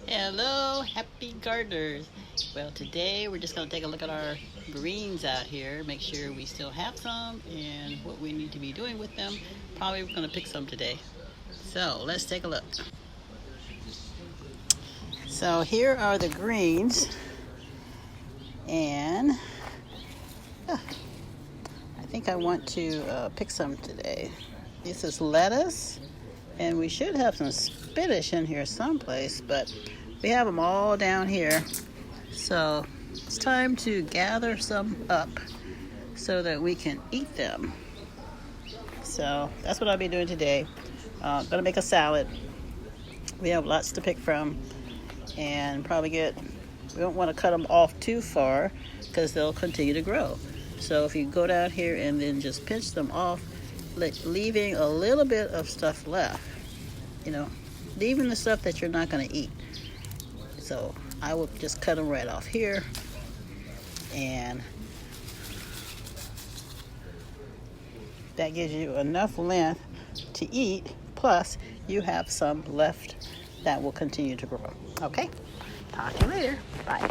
Hello, happy gardeners. Well, today we're just going to take a look at our greens out here, make sure we still have some and what we need to be doing with them. Probably we're going to pick some today. So let's take a look. So here are the greens, and I think I want to pick some today. This is lettuce, and we should have some spinach in here someplace, but we have them all down here. So it's time to gather some up so that we can eat them. So that's what I'll be doing today. Gonna make a salad. We have lots to pick from, and we don't want to cut them off too far because they'll continue to grow. So if you go down here and then just pinch them off, leaving a little bit of stuff left, leaving the stuff that you're not going to eat. So I will just cut them right off here, and that gives you enough length to eat, plus you have some left that will continue to grow. Okay, talk to you later. Bye.